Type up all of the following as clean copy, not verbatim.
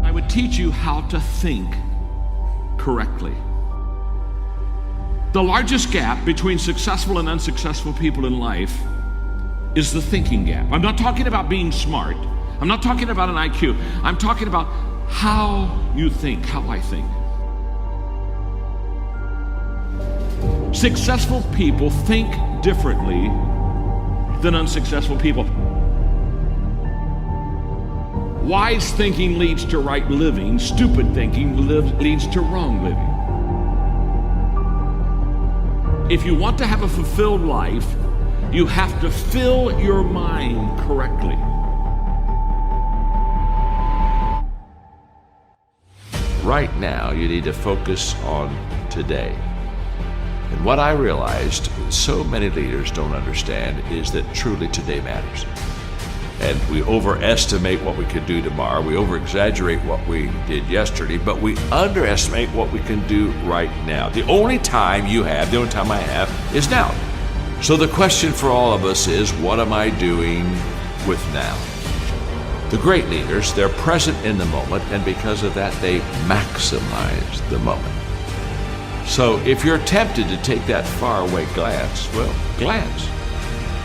I would teach you how to think correctly. The largest gap between successful and unsuccessful people in life is the thinking gap. I'm not talking about being smart. I'm not talking about an IQ. I'm talking about how you think, how I think. Successful people think differently than unsuccessful people. Wise thinking leads to right living. Stupid thinking leads to wrong living. If you want to have a fulfilled life, you have to fill your mind correctly. Right now, you need to focus on today. And what I realized so many leaders don't understand is that truly today matters. And we overestimate what we could do tomorrow. We over-exaggerate what we did yesterday, but we underestimate what we can do right now. The only time you have, the only time I have, is now. So the question for all of us is, what am I doing with now? The great leaders, they're present in the moment, and because of that, they maximize the moment. So if you're tempted to take that faraway glance, well, glance.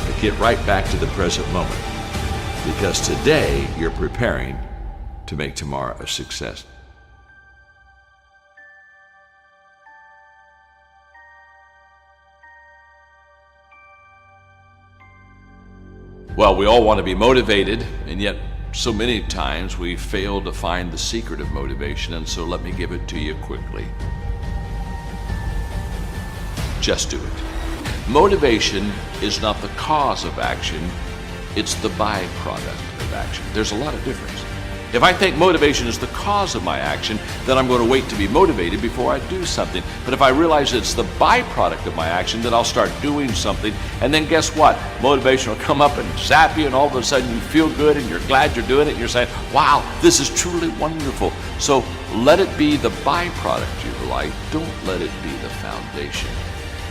But get right back to the present moment. Because today you're preparing to make tomorrow a success. Well, we all want to be motivated, and yet so many times we fail to find the secret of motivation, and so let me give it to you quickly. Just do it. Motivation is not the cause of action. It's the byproduct of action. There's a lot of difference. If I think motivation is the cause of my action, then I'm going to wait to be motivated before I do something. But if I realize it's the byproduct of my action, then I'll start doing something. And then guess what? Motivation will come up and zap you, and all of a sudden you feel good and you're glad you're doing it. And you're saying, wow, this is truly wonderful. So let it be the byproduct of your life. Don't let it be the foundation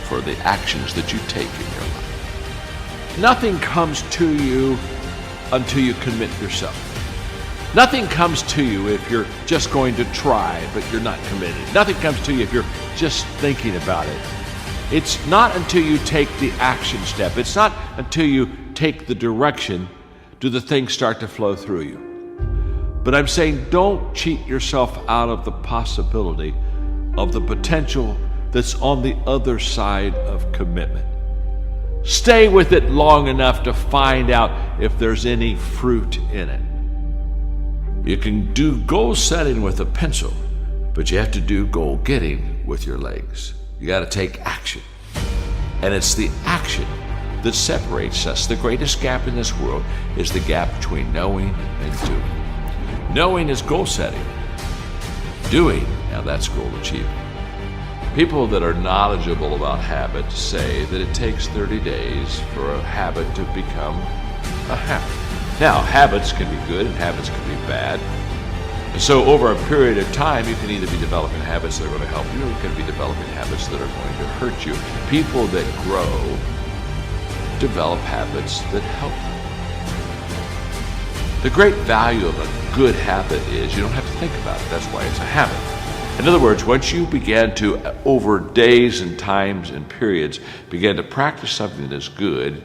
for the actions that you take in your life. Nothing comes to you until you commit yourself. Nothing comes to you if you're just going to try, but you're not committed. Nothing comes to you if you're just thinking about it. It's not until you take the action step. It's not until you take the direction do the things start to flow through you. But I'm saying don't cheat yourself out of the possibility of the potential that's on the other side of commitment. Stay with it long enough to find out if there's any fruit in it. You can do goal setting with a pencil, but you have to do goal getting with your legs. You got to take action. And it's the action that separates us. The greatest gap in this world is the gap between knowing and doing. Knowing is goal setting. Doing, now that's goal achieving. People that are knowledgeable about habits say that it takes 30 days for a habit to become a habit. Now, habits can be good and habits can be bad. And so over a period of time, you can either be developing habits that are going to help you, or you can be developing habits that are going to hurt you. People that grow develop habits that help them. The great value of a good habit is you don't have to think about it. That's why it's a habit. In other words, once you begin to, over days and times and periods, begin to practice something that is good,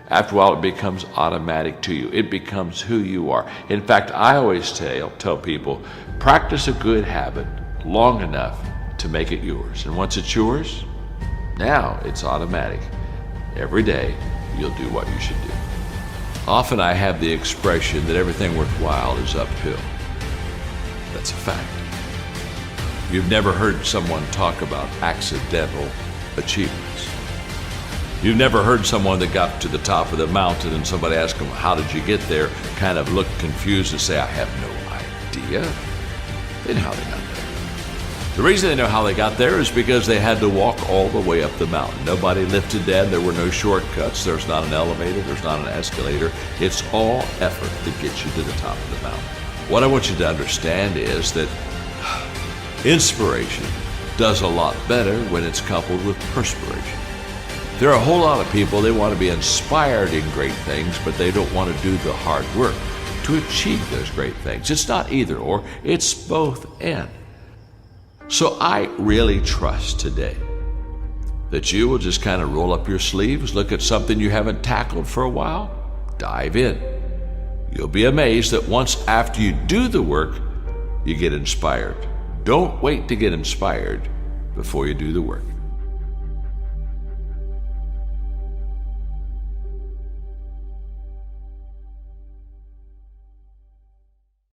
after a while it becomes automatic to you. It becomes who you are. In fact, I always tell people, practice a good habit long enough to make it yours. And once it's yours, now it's automatic. Every day, you'll do what you should do. Often I have the expression that everything worthwhile is uphill. That's a fact. You've never heard someone talk about accidental achievements. You've never heard someone that got to the top of the mountain and somebody asked them, how did you get there? Kind of look confused and say, I have no idea. They know how they got there. The reason they know how they got there is because they had to walk all the way up the mountain. Nobody lifted them. There were no shortcuts. There's not an elevator. There's not an escalator. It's all effort that gets you to the top of the mountain. What I want you to understand is that inspiration does a lot better when it's coupled with perspiration. There are a whole lot of people, they want to be inspired in great things, but they don't want to do the hard work to achieve those great things. It's not either or, it's both and. So I really trust today that you will just kind of roll up your sleeves, look at something you haven't tackled for a while, dive in. You'll be amazed that once after you do the work, you get inspired. Don't wait to get inspired before you do the work.